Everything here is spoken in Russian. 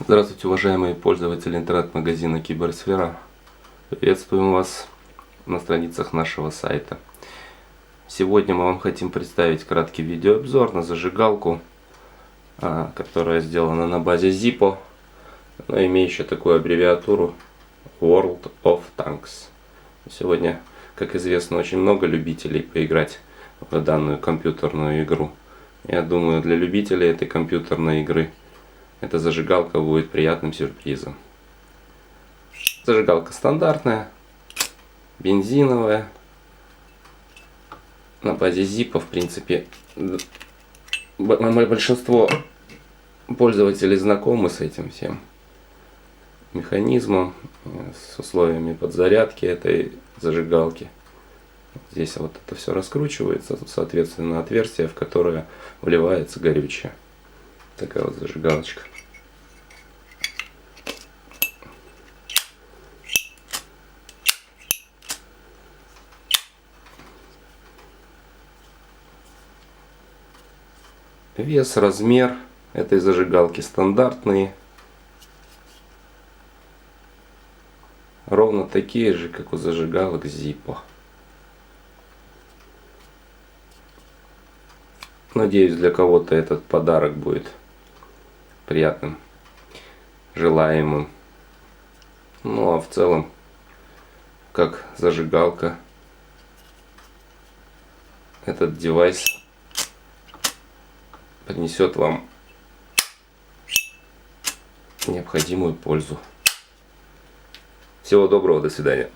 Здравствуйте, уважаемые пользователи интернет-магазина Киберсфера. Приветствуем вас на страницах нашего сайта. Сегодня мы вам хотим представить краткий видеообзор на зажигалку, которая сделана на базе Zippo, но имеющая такую аббревиатуру World of Tanks. Сегодня, как известно, очень много любителей поиграть в данную компьютерную игру. Я думаю, для любителей этой компьютерной игры эта зажигалка будет приятным сюрпризом. Зажигалка стандартная, бензиновая, на базе Zippo. В принципе, большинство пользователей знакомы с этим всем механизмом, с условиями подзарядки этой зажигалки. Здесь вот это все раскручивается, тут, соответственно, отверстие, в которое вливается горючее. Такая вот зажигалочка. Вес, размер этой зажигалки стандартные. Ровно такие же, как у зажигалок Zippo. Надеюсь, для кого-то этот подарок будет приятным, желаемым. Ну а в целом, как зажигалка, этот девайс принесет вам необходимую пользу. Всего доброго, до свидания.